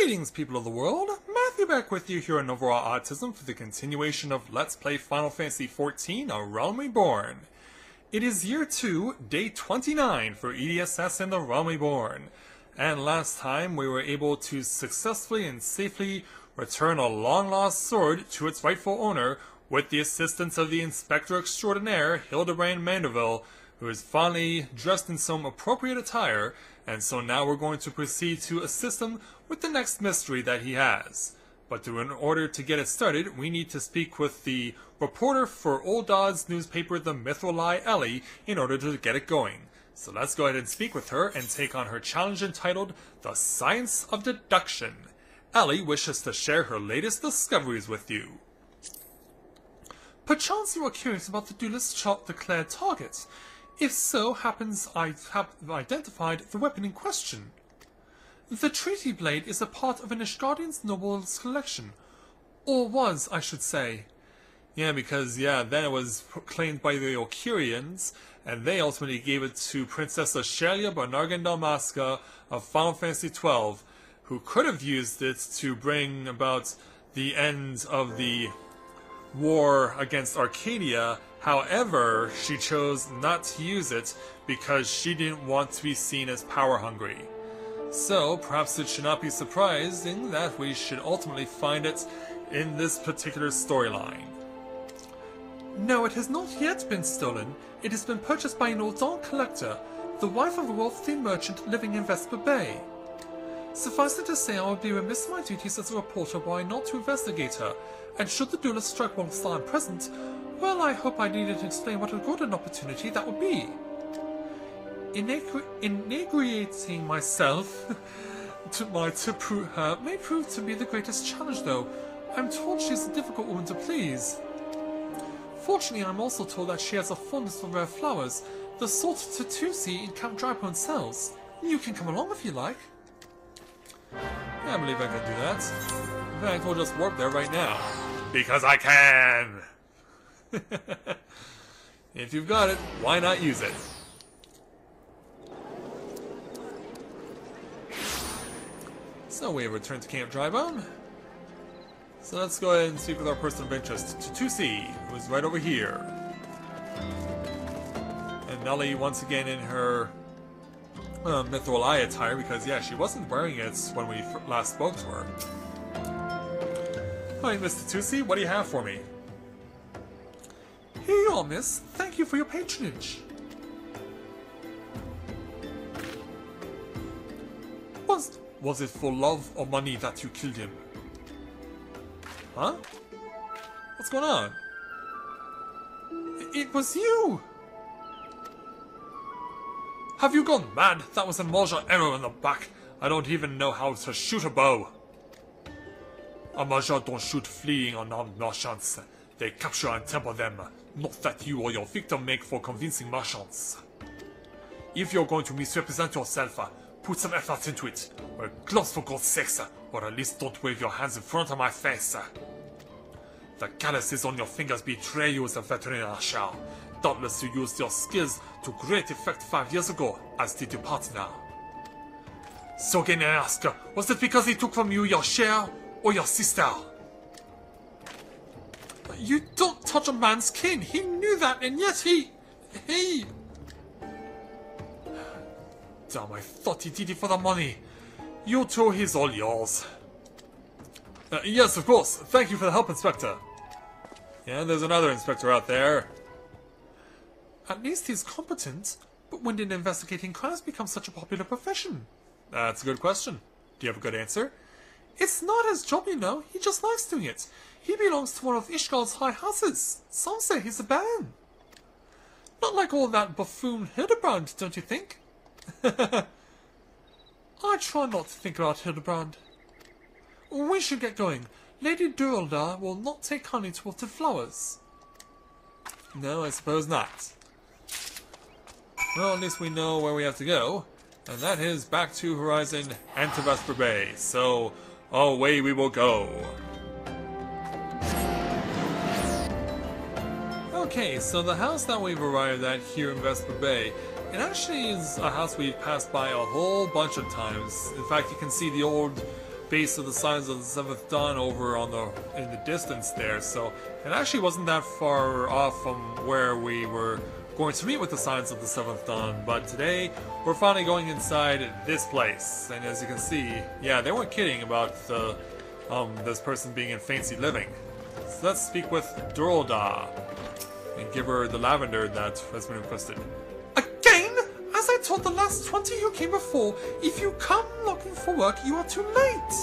Greetings, people of the world. Matthew back with you here on Overall Autism for the continuation of Let's Play Final Fantasy XIV, A Realm Reborn. It is year 2, day 29 for EDSS and the Realm Reborn. And last time we were able to successfully and safely return a long-lost sword to its rightful owner with the assistance of the Inspector Extraordinaire, Hildebrand Manderville, who is finally dressed in some appropriate attire, and so now we're going to proceed to assist him with the next mystery that he has. But in order to get it started, we need to speak with the reporter for Old Dodd's newspaper, the Mythrolai Ellie, in order to get it going. So let's go ahead and speak with her and take on her challenge entitled The Science of Deduction. Ellie wishes to share her latest discoveries with you. Perchance you are curious about the duelist's declared target. If so, happens I have identified the weapon in question. The treaty blade is a part of an Ishgardian's noble's collection. Or was, I should say. Yeah, because, then it was claimed by the Okirians, and they ultimately gave it to Princess Ashelia Banargan Dalmasca of Final Fantasy XII, who could have used it to bring about the end of the war against Arcadia. However, she chose not to use it because she didn't want to be seen as power-hungry. So, perhaps it should not be surprising that we should ultimately find it in this particular storyline. No, it has not yet been stolen. It has been purchased by an Ordan collector, the wife of a wealthy merchant living in Vesper Bay. Suffice it to say, I would be remiss in my duties as a reporter were I not to investigate her, and should the duelist strike whilst I am present, well, I hope I needed to explain what a good an opportunity that would be. Inebriating myself to prove her may prove to be the greatest challenge, though. I'm told she is a difficult woman to please. Fortunately, I'm also told that she has a fondness for rare flowers, the sort Tatusi in Count Drypone sells. You can come along if you like. Yeah, I believe I can do that. In fact, we'll just warp there right now. Because I can! If you've got it, why not use it? So we have returned to Camp Drybone. So let's go ahead and speak with our person of interest, Tatusi, who is right over here. And Nellie once again in her Mythrolai attire, because she wasn't wearing it when we last spoke to her. Hi, Miss Tatusi, what do you have for me? Here you are, miss. Thank you for your patronage. Was it for love or money that you killed him? Huh? What's going on? It was you! Have you gone mad? That was a major arrow in the back. I don't even know how to shoot a bow. A major don't shoot fleeing unarmed merchants. They capture and temper them. Not that you or your victim make for convincing merchants. If you're going to misrepresent yourself, put some effort into it. Wear gloves for God's sakes, or at least don't wave your hands in front of my face. The calluses on your fingers betray you as a veteran archer. Doubtless you used your skills to great effect 5 years ago, as did your partner. So can I ask, was it because he took from you your share, or your sister? You don't touch a man's kin. He knew that, and yet he... Damn, I thought he did it for the money. You two, he's all yours. Yes, of course. Thank you for the help, Inspector. Yeah, there's another Inspector out there. At least he's competent. But when did investigating crimes become such a popular profession? That's a good question. Do you have a good answer? It's not his job, you know. He just likes doing it. He belongs to one of Ishgard's high houses. Some say he's a baron. Not like all that buffoon Hildebrand, don't you think? I try not to think about Hildebrand. We should get going. Lady Daralda will not take kindly to wilted flowers. No, I suppose not. Well, at least we know where we have to go. And that is back to Horizon and to Vesper Bay. So, away we will go. Okay, so the house that we've arrived at here in Vesper Bay, it actually is a house we've passed by a whole bunch of times. In fact, you can see the old base of the Signs of the Seventh Dawn over on in the distance there, so it actually wasn't that far off from where we were going to meet with the Signs of the Seventh Dawn. But today, we're finally going inside this place, and as you can see, yeah, they weren't kidding about the this person being in fancy living. So let's speak with Daralda and give her the lavender that has been requested. Again? As I told the last 20 who came before, if you come looking for work, you are too late.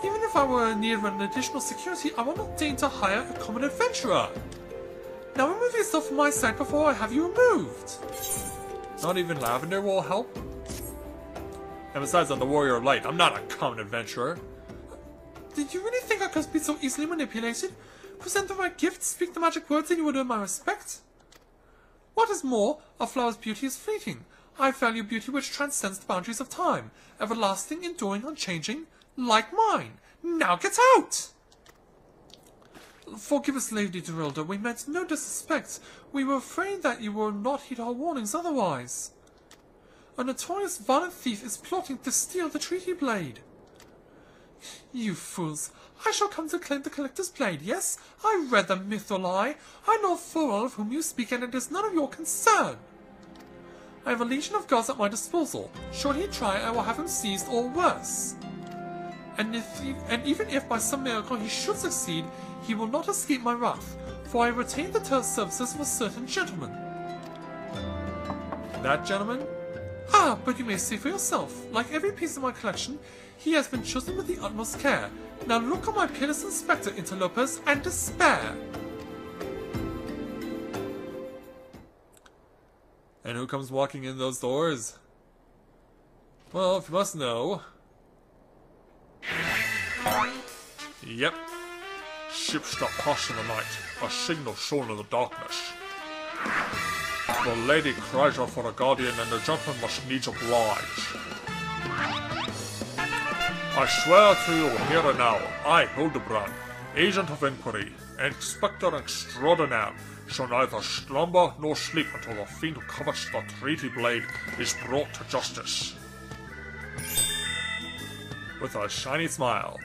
Even if I were in need of an additional security, I will not deign to hire a common adventurer. Now remove yourself from my sight before I have you removed. Not even lavender will help? And besides, I'm the warrior of light. I'm not a common adventurer. Did you really think I could be so easily manipulated? Present the right gift, speak the magic words, and you would earn my respect? What is more, a flower's beauty is fleeting. I value beauty which transcends the boundaries of time, everlasting, enduring, unchanging, like mine. Now get out! Forgive us, Lady Daralda, we meant no disrespect. We were afraid that you would not heed our warnings otherwise. A notorious violent thief is plotting to steal the treaty blade. You fools! I shall come to claim the collector's blade, yes? I read the myth or lie. I know full well of whom you speak, and it is none of your concern. I have a legion of guards at my disposal. Should he try, I will have him seized or worse. And even if by some miracle he should succeed, he will not escape my wrath, for I retain the services of a certain gentleman. That gentleman? Ah, but you may see for yourself. Like every piece of my collection, he has been chosen with the utmost care. Now look on my peerless inspector, interlopers, and despair. And who comes walking in those doors? Well, if you must know... Yep. Ships that pass in the night, a signal shown in the darkness. The lady cries out for a guardian and the gentleman must needs oblige. I swear to you here and now, I, Hildebrand, agent of inquiry, inspector extraordinaire, shall neither slumber nor sleep until the fiend who covets the treaty blade is brought to justice. With a shiny smile.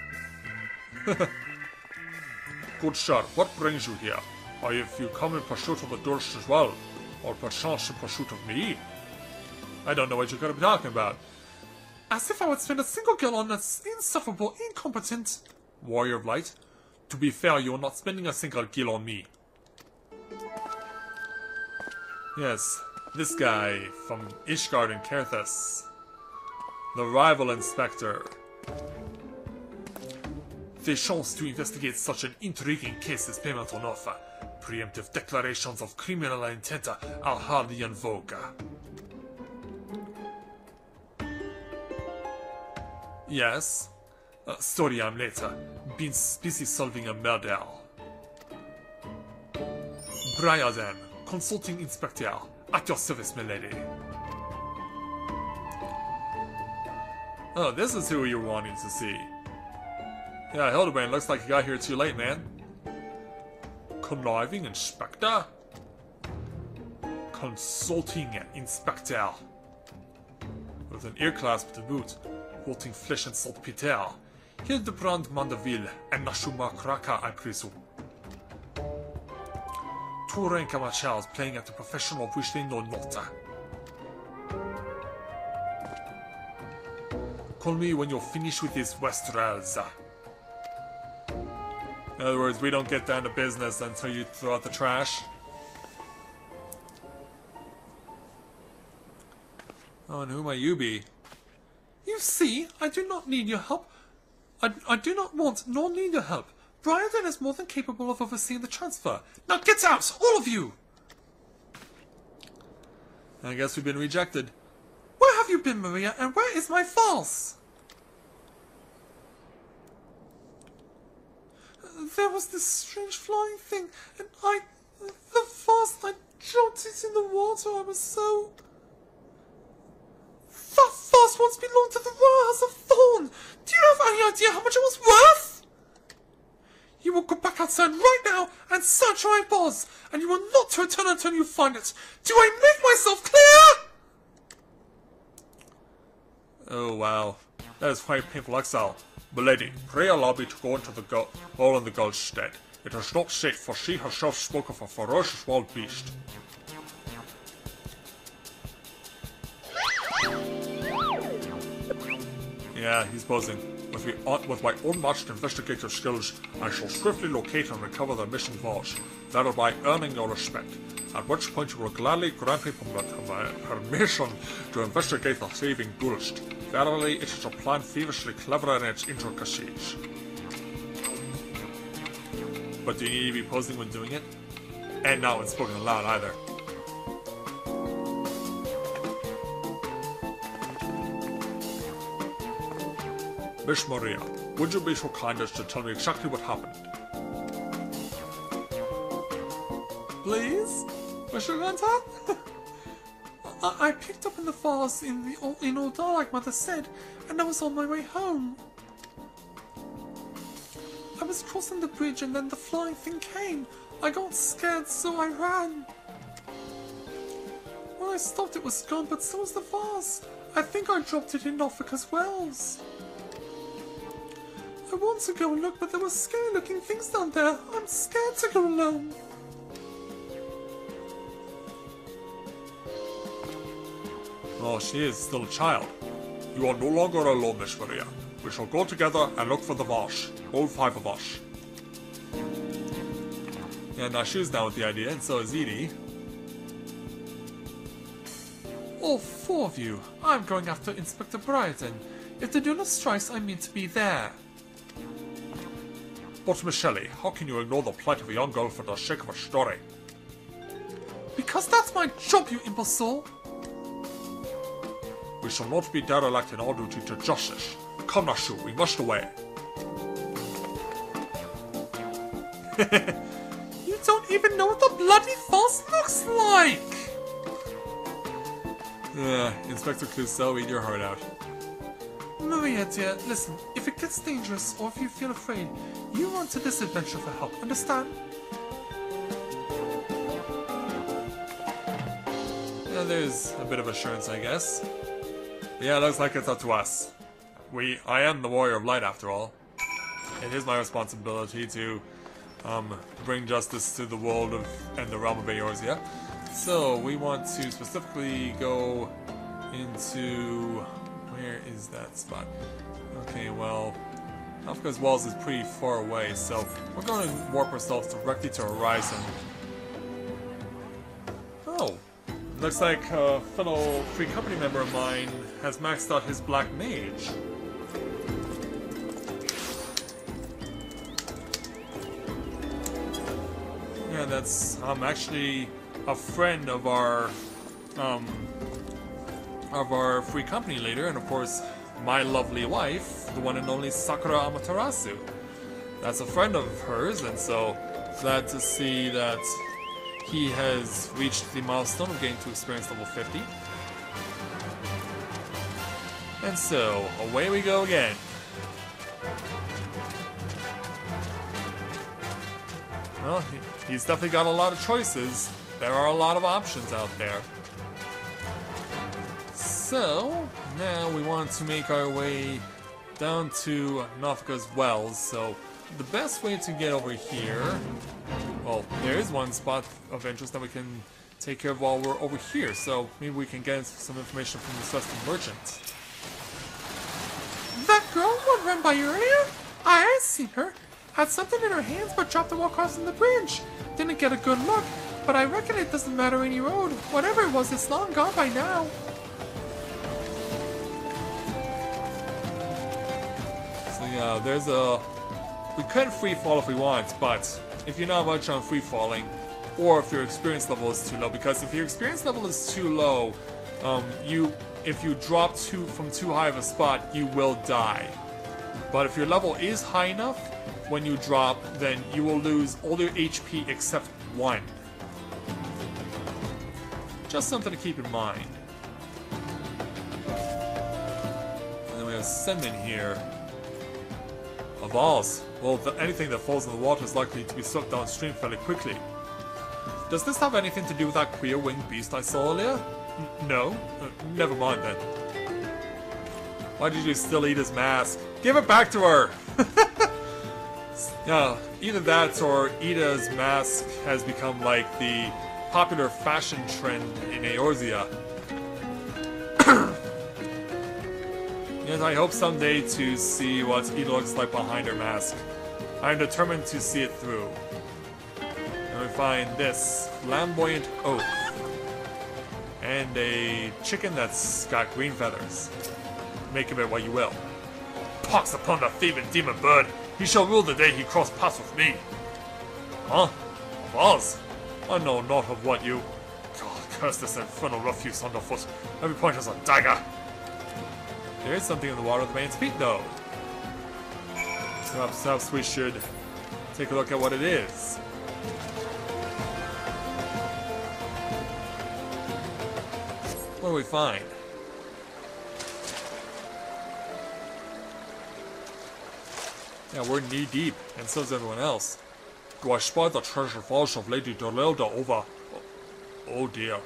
Good sir, what brings you here? Or if you come in pursuit of the Durst as well, or perchance in pursuit of me? I don't know what you're going to be talking about. As if I would spend a single gil on an insufferable, incompetent warrior of light. To be fair, you are not spending a single gil on me. Yes, this guy from Ishgard and Kerthus. The rival inspector. The chance to investigate such an intriguing case is payment on offer. Preemptive declarations of criminal intent are hardly in vogue. Yes? Sorry I'm later. Been busy solving a murder. Briar then, consulting inspector. At your service, my lady. Oh, this is who you're wanting to see. Yeah, Hildebrand, looks like you got here too late, man. Conniving inspector? Consulting inspector. With an ear clasp to boot, holding flesh and saltpeter. Hildebrand Manderville and Nashuma Kraka, I presume. Two rank amateurs playing at a profession of which they know not. Call me when you're finished with these Westerels. In other words, we don't get down to business until you throw out the trash. Oh, and who might you be? You see, I do not need your help. I do not want nor need your help. Briarden is more than capable of overseeing the transfer. Now get out, all of you! I guess we've been rejected. Where have you been, Maria, and where is my vase? There was this strange flying thing, and the vase, I dropped it in the water. I was so... That vase once belonged to the Royal House of Thorn. Do you have any idea how much it was worth? You will go back outside right now and search my vase, and you will not return until you find it. Do I make myself clear? Oh, wow. That is quite painful exile. Milady, pray allow me to go into the hole in the gulch stead. It is not safe, for she herself spoke of a ferocious wild beast. Yeah, he's buzzing. With my unmatched investigator skills, I shall swiftly locate and recover the missing vault, thereby earning your respect, at which point you will gladly grant me permission to investigate the saving ghost. Verily, it is a plan feverishly clever in its intricacies. But do you need to be posing when doing it? And not when spoken aloud either. Miss Maria, would you be so kind as to tell me exactly what happened? Please? Mr. Granta? I picked up in the vase in Ordar, like Mother said, and I was on my way home. I was crossing the bridge and then the flying thing came. I got scared, so I ran. When I stopped, it was gone, but so was the vase. I think I dropped it in Norfolk Wells. I want to go and look, but there were scary looking things down there. I'm scared to go alone. Oh, she is still a child. You are no longer alone, Miss Maria. We shall go together and look for the vase. All 5 of us. Yeah, now she's down with the idea, and so is Edie. All 4 of you. I'm going after Inspector Brighton. If the duel strikes, I mean to be there. But Miss Shelley, how can you ignore the plight of a young girl for the sake of a story? Because that's my job, you imbecile! We shall not be derelict in our duty to justice. Come, Nashu, we must away. You don't even know what the bloody vase looks like! Inspector Clouseau, eat your heart out. Maria, dear, listen, if it gets dangerous or if you feel afraid, you run to this adventure for help, understand? Yeah, there's a bit of assurance, I guess. Yeah, it looks like it's up to us. I am the Warrior of Light, after all. It is my responsibility to bring justice to the world and the realm of Eorzea. So, we want to specifically go into... Where is that spot? Okay, well, Norfolk Wells is pretty far away, so we're going to warp ourselves directly to Horizon. Oh, looks like a fellow Free Company member of mine has maxed out his Black Mage. Yeah, that's actually a friend of our Free Company leader, and of course my lovely wife, the one and only Sakura Amaterasu. That's a friend of hers, and so glad to see that he has reached the milestone of getting to experience level 50. And so, away we go again. Well, he's definitely got a lot of choices. There are a lot of options out there. So, now we want to make our way down to Norfolk Wells. So, the best way to get over here... Well, there is one spot of interest that we can take care of while we're over here. So, maybe we can get some information from the Celestial Merchant. That girl who ran by earlier? I seen her. Had something in her hands but dropped it while crossing the bridge. Didn't get a good look, but I reckon it doesn't matter any road. Whatever it was, it's long gone by now. So yeah, there's a... We could free fall if we want, but if you're not much on free falling, or if your experience level is too low, because if your experience level is too low, if you drop from too high of a spot, you will die. But if your level is high enough, when you drop, then you will lose all your HP except 1. Just something to keep in mind. And then we have Sendman here. A vase. Well, anything that falls in the water is likely to be swept downstream fairly quickly. Does this have anything to do with that queer winged beast I saw earlier? No? Never mind then. Why did you still eat his mask? Give it back to her! Yeah, either that or Ida's mask has become like the popular fashion trend in Eorzea. Yes, I hope someday to see what Ida looks like behind her mask. I am determined to see it through. And we find this flamboyant oak. And a chicken that's got green feathers. Make of it what you will. Pox upon the thieving demon bird! He shall rule the day he cross paths with me! Huh? Of Oz? I know not of what you... God, curse this infernal refuse underfoot. Every point is a dagger! There is something in the water at the man's feet, though. Perhaps we should take a look at what it is. What do we find? Yeah, we're knee deep, and so is everyone else. Do I spy the treasure vaults of Lady Daralda over... Oh dear.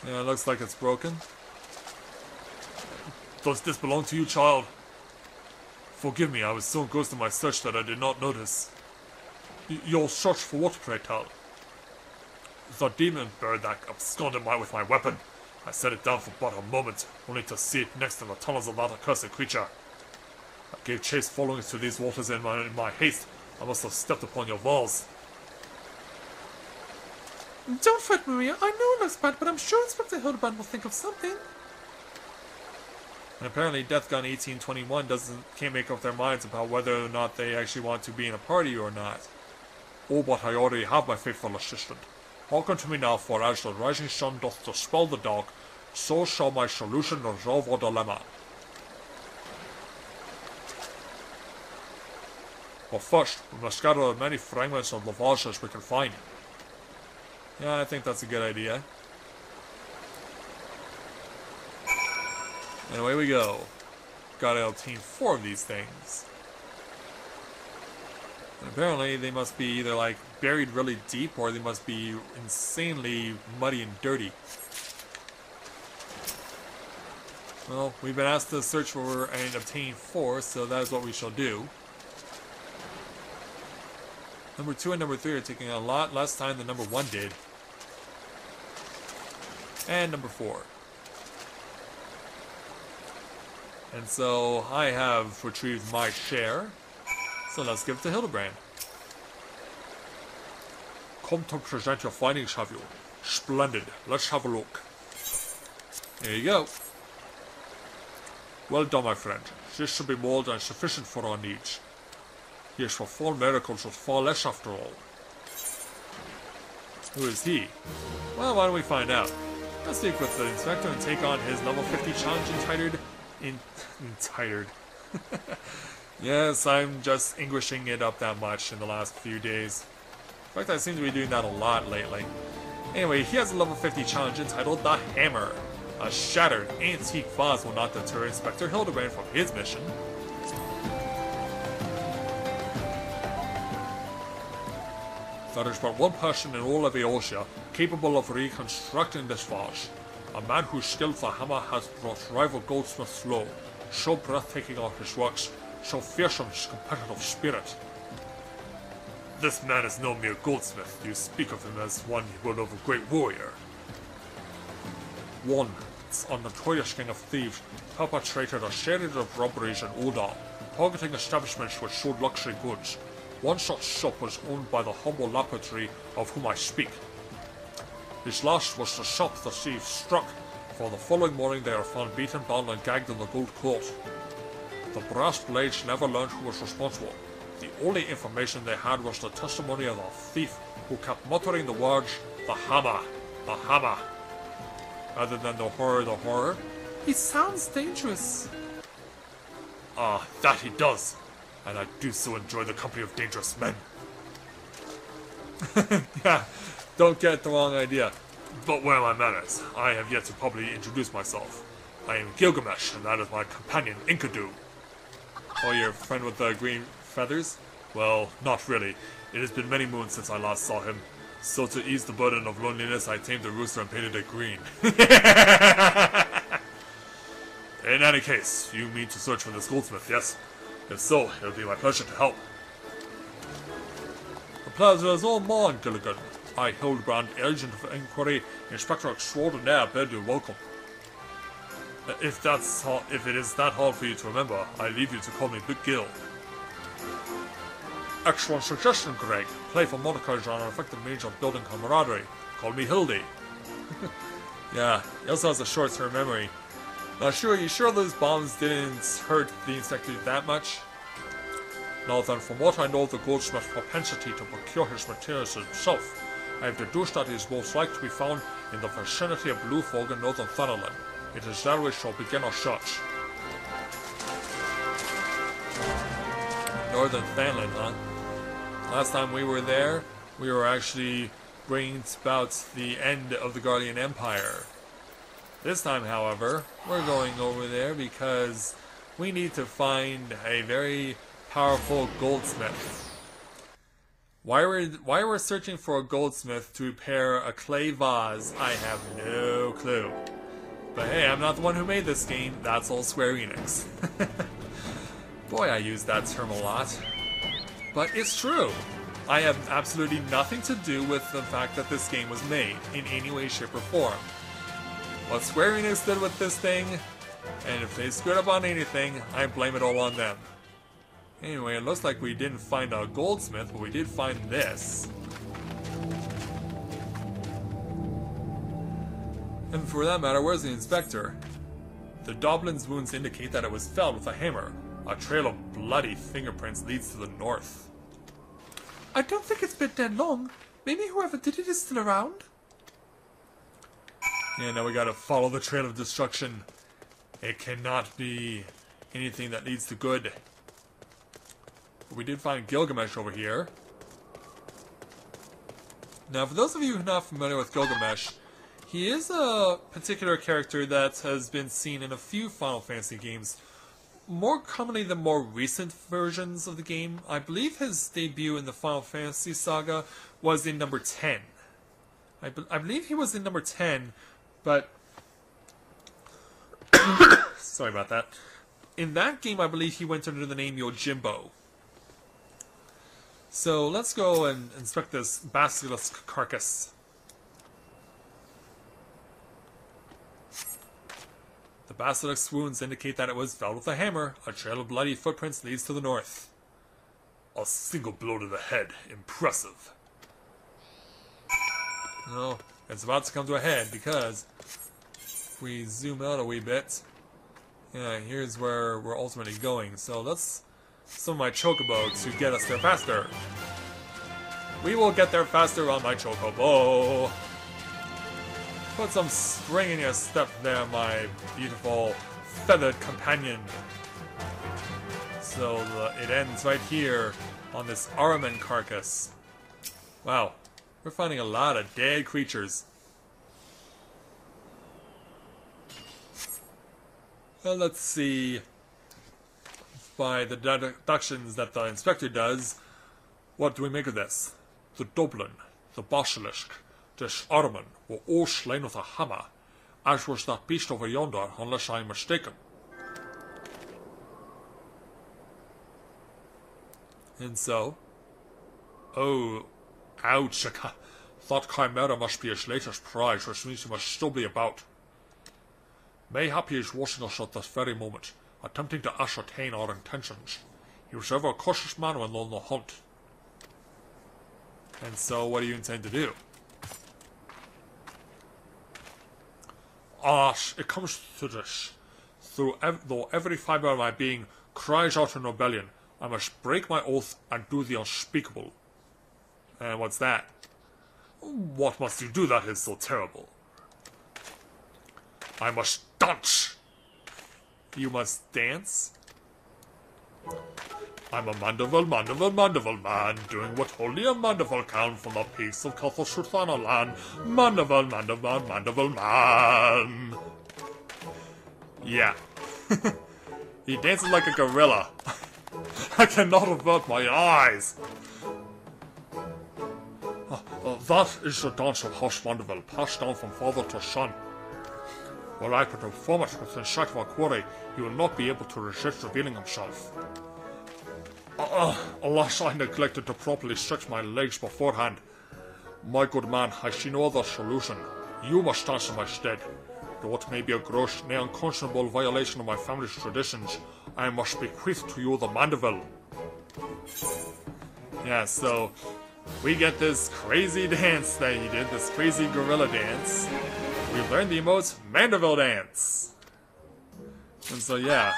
Yeah, it looks like it's broken. Does this belong to you, child? Forgive me, I was so engrossed in my search that I did not notice. Your search for what, pray tell? The demon bird that absconded with my weapon. I set it down for but a moment, only to see it next to the tunnels of that accursed creature. I gave chase following to these waters in my haste. I must have stepped upon your walls. Don't fret, Maria. I know it looks bad, but I'm sure Inspector Hildebrand will think of something. And apparently Death Gun 1821 can't make up their minds about whether or not they actually want to be in a party or not. Oh, but I already have my faithful assistant. Hearken to me now, for as the rising sun doth dispel the dark, so shall my solution resolve our dilemma. But first, we must gather as many fragments of the vase as we can find. Yeah, I think that's a good idea. And away we go. Gotta obtain 4 of these things. And apparently they must be either like buried really deep or they must be insanely muddy and dirty. Well, we've been asked to search for and obtain 4, so that is what we shall do. Number 2 and number 3 are taking a lot less time than number 1 did. And number 4. And so I have retrieved my share. So let's give it to Hildebrand. Come to present your findings, have you? Splendid. Let's have a look. There you go. Well done, my friend. This should be more than sufficient for our needs. Yes, for 4 miracles was far less after all. Who is he? Well, why don't we find out? Let's speak with the inspector and take on his level 50 challenge entitled... Yes, I'm just Englishing it up that much in the last few days. In fact, I seem to be doing that a lot lately. Anyway, he has a level 50 challenge entitled The Hammer. A shattered, antique vase will not deter Inspector Hildebrand from his mission. There is but one person in all of Eorzea capable of reconstructing this vase. A man whose skill with the hammer has brought rival goldsmiths low. So breathtaking are his works, so fearsome his competitive spirit. This man is no mere goldsmith. You speak of him as one who of a great warrior. One, a notorious king of thieves, perpetrated a series of robberies in Ul'dah, targeting establishments which sold luxury goods. One such shop was owned by the humble lapidary of whom I speak. His last was the shop the thieves struck, for the following morning they are found beaten, bound and gagged in the gold court. The brass blades never learned who was responsible. The only information they had was the testimony of the thief, who kept muttering the words, "The hammer, the hammer." Rather than the horror. He sounds dangerous. Ah, that he does. And I do so enjoy the company of dangerous men. Yeah, don't get the wrong idea. But where are my manners? I have yet to publicly introduce myself. I am Gilgamesh, and that is my companion, Enkidu. Oh, your friend with the green feathers? Well, not really. It has been many moons since I last saw him. So to ease the burden of loneliness, I tamed the rooster and painted it green. In any case, you mean to search for this goldsmith, yes? If so, it'll be my pleasure to help. The pleasure is all mine, Gilligan. I, Hildebrand, Agent of Inquiry, Inspector Extraordinaire, bid you welcome. If it is that hard for you to remember, I leave you to call me Big Gil. Excellent suggestion, Greg. Playful monikers are an effective means of building camaraderie. Call me Hildy. Yeah, he also has a short-term memory. Now, you sure those bombs didn't hurt the Inspector that much? Now then, from what I know of the goldsmith's propensity to procure his materials himself, I have deduced that he is most likely to be found in the vicinity of Blue Fog in northern Thunderland. It is there we shall begin our search. Northern Thunderland, huh? Last time we were there, we were actually bringing about the end of the Guardian Empire. This time, however, we're going over there because we need to find a very powerful goldsmith. Why we're searching for a goldsmith to repair a clay vase, I have no clue. But hey, I'm not the one who made this game, that's all Square Enix. Boy, I use that term a lot. But it's true. I have absolutely nothing to do with the fact that this game was made, in any way, shape, or form. What Square Enix did with this thing, and if they screwed up on anything, I blame it all on them. Anyway, it looks like we didn't find a goldsmith, but we did find this. And for that matter, where's the inspector? The Doblin's wounds indicate that it was felled with a hammer. A trail of bloody fingerprints leads to the north. I don't think it's been dead long. Maybe whoever did it is still around? Yeah, now we gotta follow the trail of destruction. It cannot be anything that leads to good. But we did find Gilgamesh over here. Now, for those of you who are not familiar with Gilgamesh, he is a particular character that has been seen in a few Final Fantasy games. More commonly than more recent versions of the game. I believe his debut in the Final Fantasy saga was in number 10. I believe he was in number 10, but... Sorry about that. In that game, I believe he went under the name Yojimbo. So, let's go and inspect this basilisk carcass. The basilisk's wounds indicate that it was felled with a hammer. A trail of bloody footprints leads to the north. A single blow to the head. Impressive. No, it's about to come to a head because if we zoom out a wee bit, yeah, here's where we're ultimately going. So let's summon my chocobo to get us there faster. We will get there faster on my chocobo. Put some spring in your step there, my beautiful feathered companion. So it ends right here on this Araman carcass. Wow, we're finding a lot of dead creatures. Well, let's see, by the deductions that the inspector does, what do we make of this? The Dublin, the Basilisk, this Araman were all slain with a hammer, as was that beast over yonder, unless I am mistaken. And so? Oh, ouch, that chimera must be his latest prize, which means he must still be about. Mayhap he is watching us at this very moment, attempting to ascertain our intentions. He was ever a cautious man when on the hunt. And so, what do you intend to do? Alas, it comes to this. Though every fibre of my being cries out in rebellion, I must break my oath and do the unspeakable. And what's that? What must you do that is so terrible? I must dance! You must dance? I'm a Manderville man, doing what only a Manderville can from the peace of Kathasuthana land. Manderville man. Yeah. He dances like a gorilla. I cannot avert my eyes. That is the dance of House Manderville, passed down from father to son. Were I to perform it within sight of our quarry, he will not be able to resist revealing himself. Alas, I neglected to properly stretch my legs beforehand. My good man, I see no other solution. You must dance in my stead. Though it may be a gross, nay unconscionable violation of my family's traditions, I must bequeath to you the Manderville. Yeah, so we get this crazy dance that he did, this crazy gorilla dance. We learned the emote Manderville dance. And so yeah,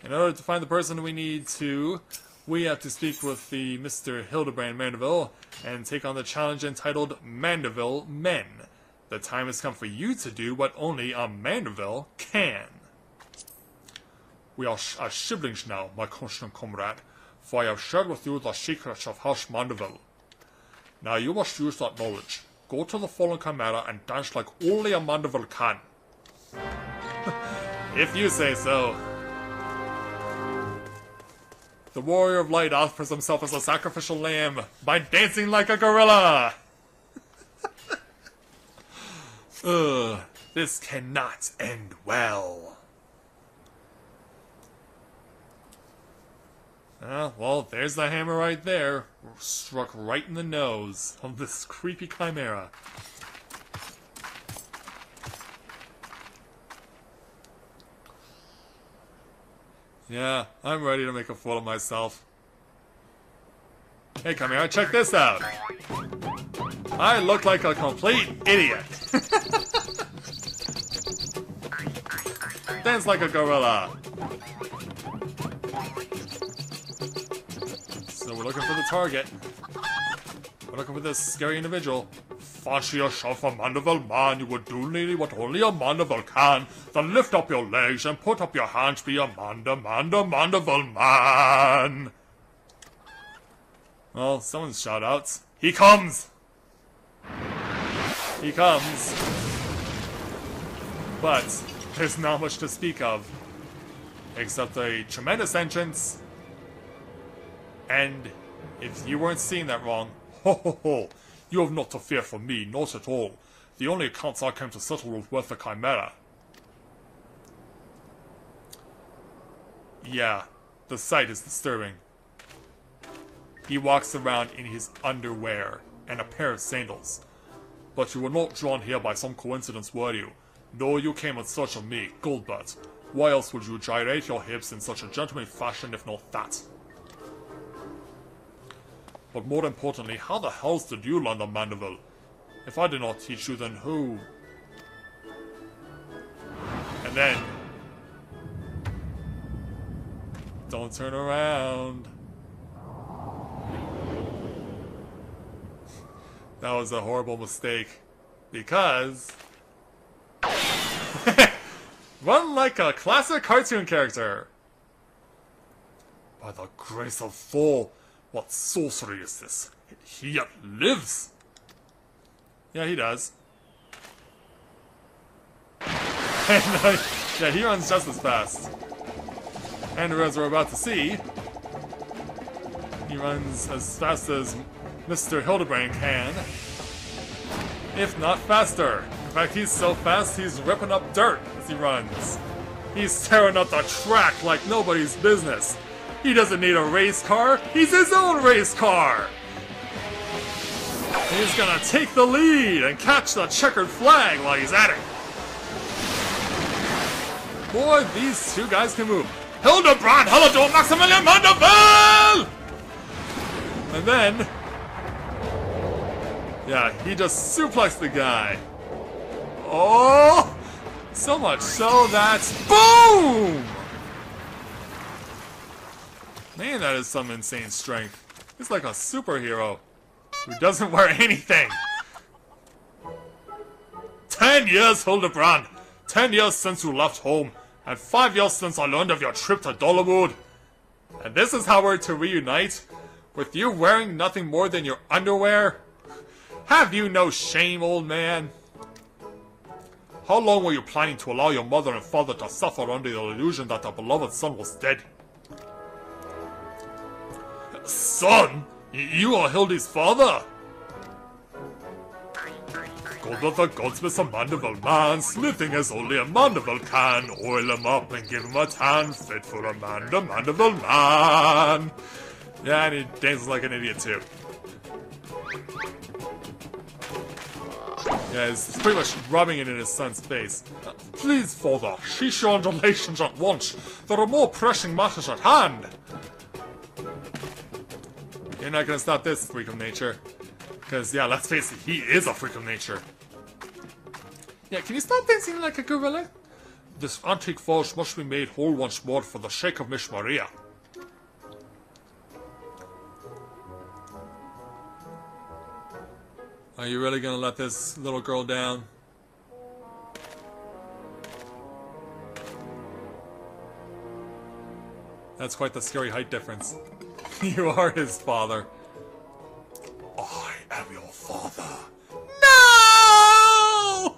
in order to find the person we need to, we have to speak with the Mr. Hildebrand Manderville and take on the challenge entitled Manderville Men. The time has come for you to do what only a Manderville can. We are siblings now, my constant comrade, for I have shared with you the secrets of House Manderville. Now you must use that knowledge. Go to the fallen chimera and dance like only a Manderville can. If you say so. The warrior of light offers himself as a sacrificial lamb by dancing like a gorilla. This cannot end well. Well, there's the hammer right there. Struck right in the nose of this creepy chimera. Yeah, I'm ready to make a fool of myself. Hey, chimera, check this out. I look like a complete idiot. Dance like a gorilla. So we're looking for the target. We're looking for this scary individual. Fancy yourself a Manderville man, you would do nearly what only a Manderville can. Then lift up your legs and put up your hands, be a Manderville man. Well, someone's shout outs. He comes! He comes. But there's not much to speak of. Except a tremendous entrance. And if you weren't seeing that wrong, ho ho ho, you have not to fear from me, not at all. The only accounts I came to settle was with the chimera. Yeah, the sight is disturbing. He walks around in his underwear and a pair of sandals. But you were not drawn here by some coincidence, were you? No, you came in search of me, Goldbutt. Why else would you gyrate your hips in such a gentlemanly fashion if not that? But more importantly, how the hells did you learn the Manderville? If I did not teach you, then who? And then... don't turn around. That was a horrible mistake. Because... run like a classic cartoon character! By the grace of Thor, what sorcery is this? He yet lives! Yeah, he does. And, yeah, he runs just as fast. And as we're about to see, he runs as fast as Mr. Hildebrand can, if not faster. In fact, he's so fast, he's ripping up dirt as he runs. He's tearing up the track like nobody's business. He doesn't need a race car, he's his own race car! He's gonna take the lead and catch the checkered flag while he's at it. Boy, these two guys can move. Hildebrand, hello, Maximilian Manderville! And then... yeah, he just suplexed the guy. Oh! So much so that... boom! Man, that is some insane strength. He's like a superhero who doesn't wear anything. 10 years, Hildebrand. 10 years since you left home, and 5 years since I learned of your trip to Dollywood. And this is how we're to reunite? With you wearing nothing more than your underwear? Have you no shame, old man? How long were you planning to allow your mother and father to suffer under the illusion that their beloved son was dead? Son? You are Hildy's father? Good with the goldsmith's a Manderville man, smithing as only a Manderville can. Oil him up and give him a tan, fit for a Manderville man. Yeah, and he dances like an idiot too. Yeah, he's pretty much rubbing it in his son's face. Please, father, cease your undulations at once. There are more pressing matters at hand. You're not gonna stop this, freak of nature. Because, yeah, let's face it, he is a freak of nature. Yeah, can you stop dancing like a gorilla? This antique vase must be made whole once more for the sake of Miss Maria. Are you really gonna let this little girl down? That's quite the scary height difference. You are his father. I am your father. No!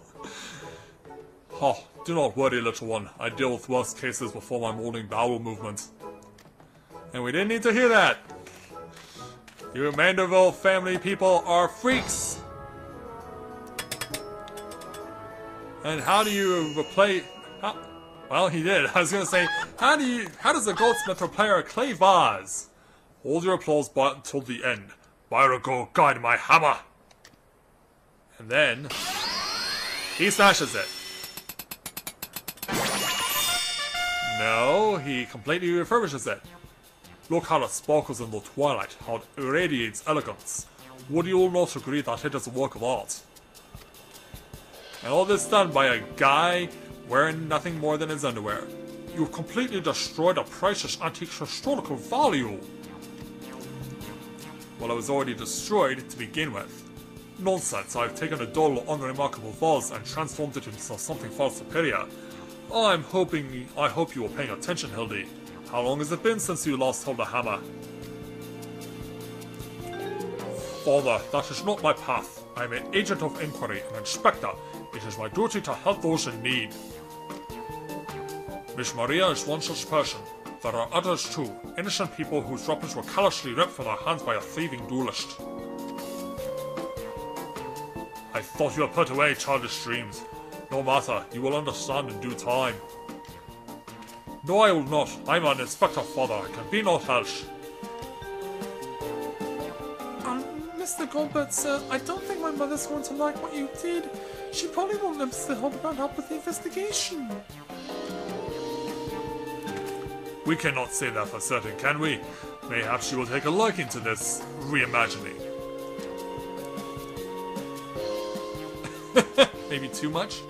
Oh, do not worry, little one. I deal with worse cases before my morning bowel movement. And we didn't need to hear that. You Manderville family people are freaks. And how do you replay... Well, he did. I was gonna say, how does a goldsmith repair a clay vase? Hold your applause button until the end. Byra, go guide my hammer. And then he smashes it. No, he completely refurbishes it. Look how it sparkles in the twilight, how it irradiates elegance. Would you all not agree that it is a work of art? And all this done by a guy wearing nothing more than his underwear. You've completely destroyed a priceless antique's historical value. Well, it was already destroyed to begin with. Nonsense, I've taken a dull, unremarkable vase and transformed it into something far superior. I hope you were paying attention, Hildy. How long has it been since you last held a hammer? Father, that is not my path. I am an agent of inquiry, an inspector. It is my duty to help those in need. Miss Maria is one such person. There are others too, innocent people whose weapons were callously ripped from their hands by a thieving duelist. I thought you had put away childish dreams. No matter, you will understand in due time. No, I will not. I am an inspector, father. I can be no else. Mr. Goldberg, sir, I don't think my mother's going to like what you did. She probably won't let Mr. Hildebrand help with the investigation. We cannot say that for certain, can we? Mayhaps she will take a liking to this reimagining. Maybe too much?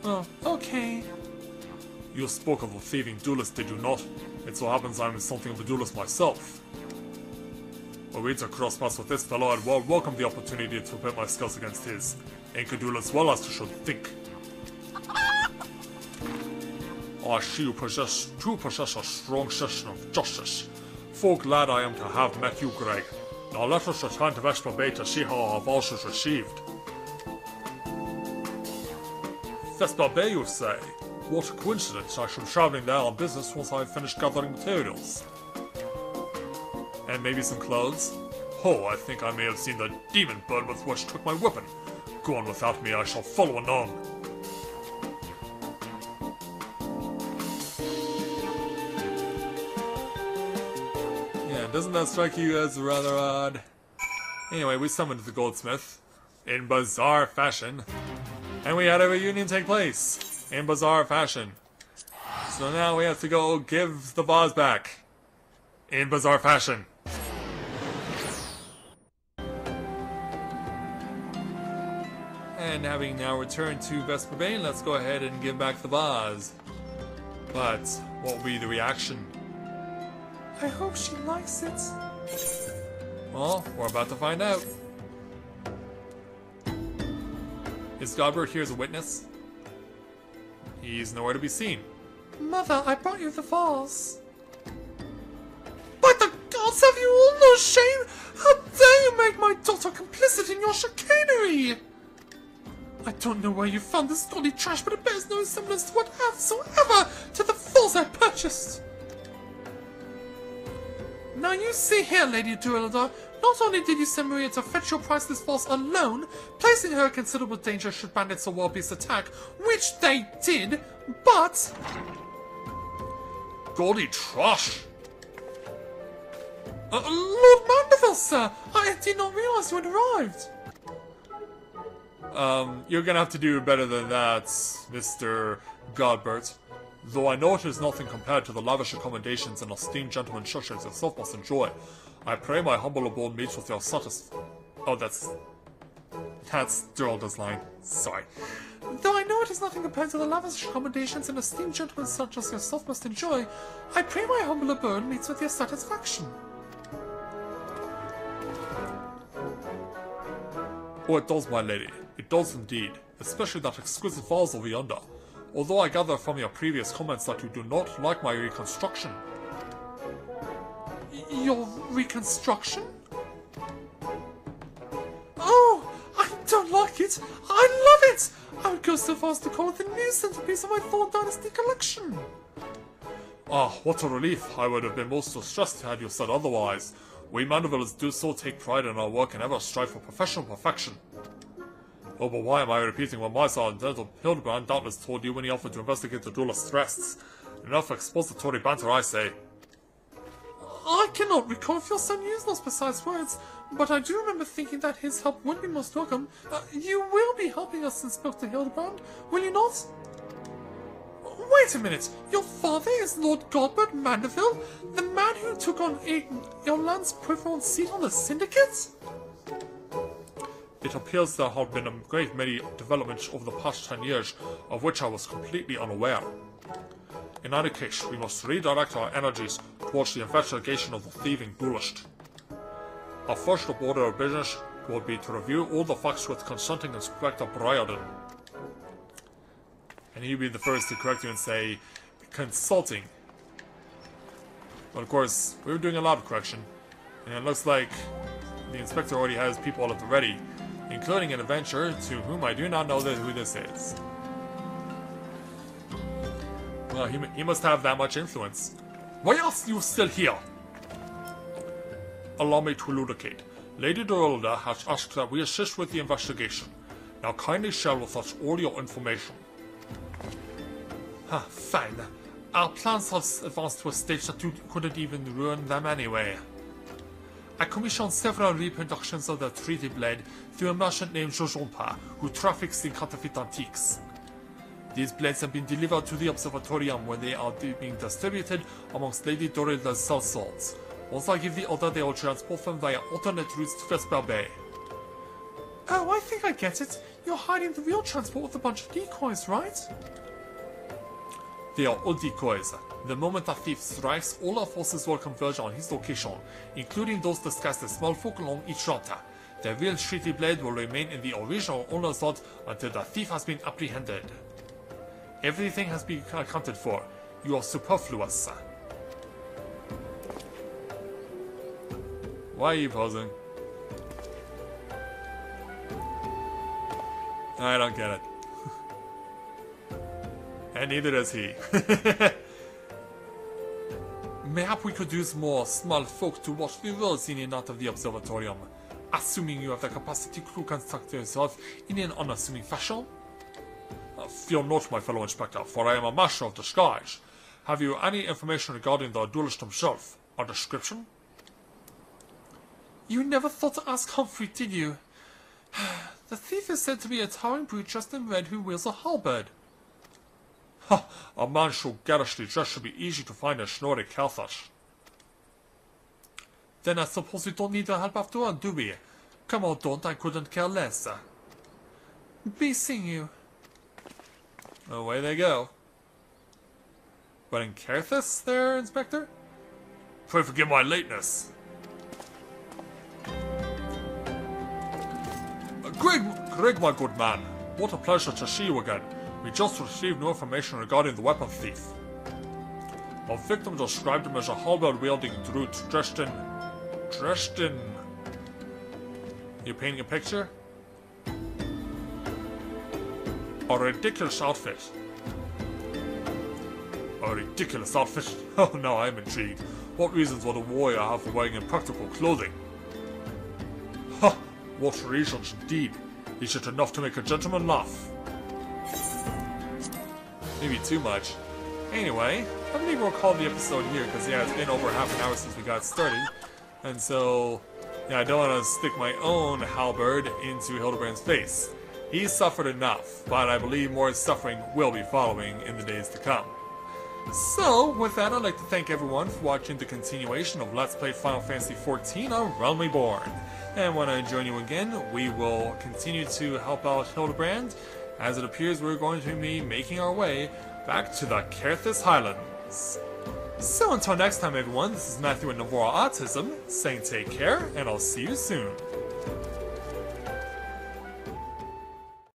Oh, okay. You spoke of the thieving duelist, did you not? It so happens I am something of a duelist myself. Were we to cross paths with this fellow, I'd well welcome the opportunity to pit my skills against his. And could duel as well as to should think. I see you possess a strong sense of justice. Full glad I am to have met you, Greg. Now let us return to Vesper Bay to see how our vows is received. Vesper Bay, you say? What a coincidence, I shall be travelling there on business once I have finished gathering materials. And maybe some clothes? Oh, I think I may have seen the demon bird with which took my weapon. Go on without me, I shall follow anon. Yeah, doesn't that strike you as rather odd? Anyway, we summoned the goldsmith in bizarre fashion, and we had a reunion take place in bizarre fashion. So now we have to go give the vase back in bizarre fashion. And having now returned to Vesper Bay, let's go ahead and give back the vase. But what will be the reaction? I hope she likes it. Well, we're about to find out. Is Godbert here as a witness? He's nowhere to be seen. Mother, I brought you the vase. By the gods, have you all no shame? How dare you make my daughter complicit in your chicanery? I don't know where you found this gaudy trash, but it bears no semblance to whatsoever to the vase I purchased. Now you see here, Lady Daralda, not only did you send Maria to fetch your priceless force alone, placing her in considerable danger should bandits or wild beasts attack, which they did, but... Gaudy trash! Lord Manderville, sir! I did not realize you had arrived! You're gonna have to do better than that, Mr. Godbert. Though I know it is nothing compared to the lavish accommodations an esteemed gentleman such as yourself must enjoy, I pray my humble abode meets with your Oh, that's Daralda's line. Sorry. Though I know it is nothing compared to the lavish accommodations an esteemed gentleman such as yourself must enjoy, I pray my humble abode meets with your satisfaction. Oh, it does, my lady. It does indeed. Especially that exquisite vase over yonder. Although I gather from your previous comments that you do not like my reconstruction. Your reconstruction? Oh, I don't like it. I love it. I would go so far as to call it the new centerpiece of my Thorn Dynasty collection. Ah, what a relief. I would have been most distressed had you said otherwise. We Mandervilles do so take pride in our work and ever strive for professional perfection. Oh, but why am I repeating what my son, Hildebrand, doubtless told you when he offered to investigate the duelist's threats? Enough expository banter, I say. I cannot recall if your son used those precise words, but I do remember thinking that his help would be most welcome. You will be helping us, Inspector Hildebrand, will you not? Wait a minute, your father is Lord Godbert Manderville, the man who took on Irland's preferred seat on the Syndicate? It appears there have been a great many developments over the past 10 years, of which I was completely unaware. In any case, we must redirect our energies towards the investigation of the thieving duelist. Our first order of business will be to review all the facts with consulting Inspector Briarden. And he'll be the first to correct you and say, consulting. But of course, we were doing a lot of correction, and it looks like the Inspector already has people at the ready, including an adventurer to whom I do not know who this is. Well, he must have that much influence. Why are you still here? Allow me to elucidate. Lady Daralda has asked that we assist with the investigation. Now kindly share with us all your information. Fine. Our plans have advanced to a stage that you couldn't even ruin them anyway. I commissioned several reproductions of the Treaty Blade through a merchant named Jojompa, who traffics in counterfeit antiques. These blades have been delivered to the Observatorium where they are being distributed amongst Lady Daralda's sellswords. Once I give the order, they will transport them via alternate routes to Vesper Bay. Oh, I think I get it. You're hiding the real transport with a bunch of decoys, right? They are all decoys. The moment a thief strikes, all our forces will converge on his location, including those disguised as small folk along each route. The real Treaty Blade will remain in the original owner's vault until the thief has been apprehended. Everything has been accounted for. You are superfluous. Why are you posing? I don't get it. And neither does he. Mayhap we could use more small folk to watch the roads in and out of the observatorium, assuming you have the capacity to conduct yourself in an unassuming fashion. Fear not, my fellow inspector, for I am a master of disguise. Have you any information regarding the duelist himself? A description? You never thought to ask Humphrey, did you? The thief is said to be a towering brute dressed in red who wields a halberd. Ha! A man so garishly dressed should be easy to find in Snorri Calthas. Then I suppose we don't need your help after all, do we? Come on, don't, I couldn't care less. Be seeing you. Away they go. But in Carthus there, Inspector? Pray forgive my lateness. Greg, my good man. What a pleasure to see you again. We just received new information regarding the weapon thief. Our victim described him as a halberd-wielding brute dressed in... You painting a picture? A ridiculous outfit. A ridiculous outfit? Oh no, I'm intrigued. What reasons would a warrior have for wearing impractical clothing? Ha! What reasons indeed? Is it enough to make a gentleman laugh? Maybe too much. Anyway, I believe we'll call the episode here, because yeah, it's been over half an hour since we got started. And so, yeah, I don't want to stick my own halberd into Hildebrand's face. He's suffered enough, but I believe more suffering will be following in the days to come. So, with that, I'd like to thank everyone for watching the continuation of Let's Play Final Fantasy XIV on Realm Reborn. And when I join you again, we will continue to help out Hildebrand, as it appears we're going to be making our way back to the Kerthus Highlands. So until next time everyone, this is Matthew and Navora Autism, saying take care, and I'll see you soon.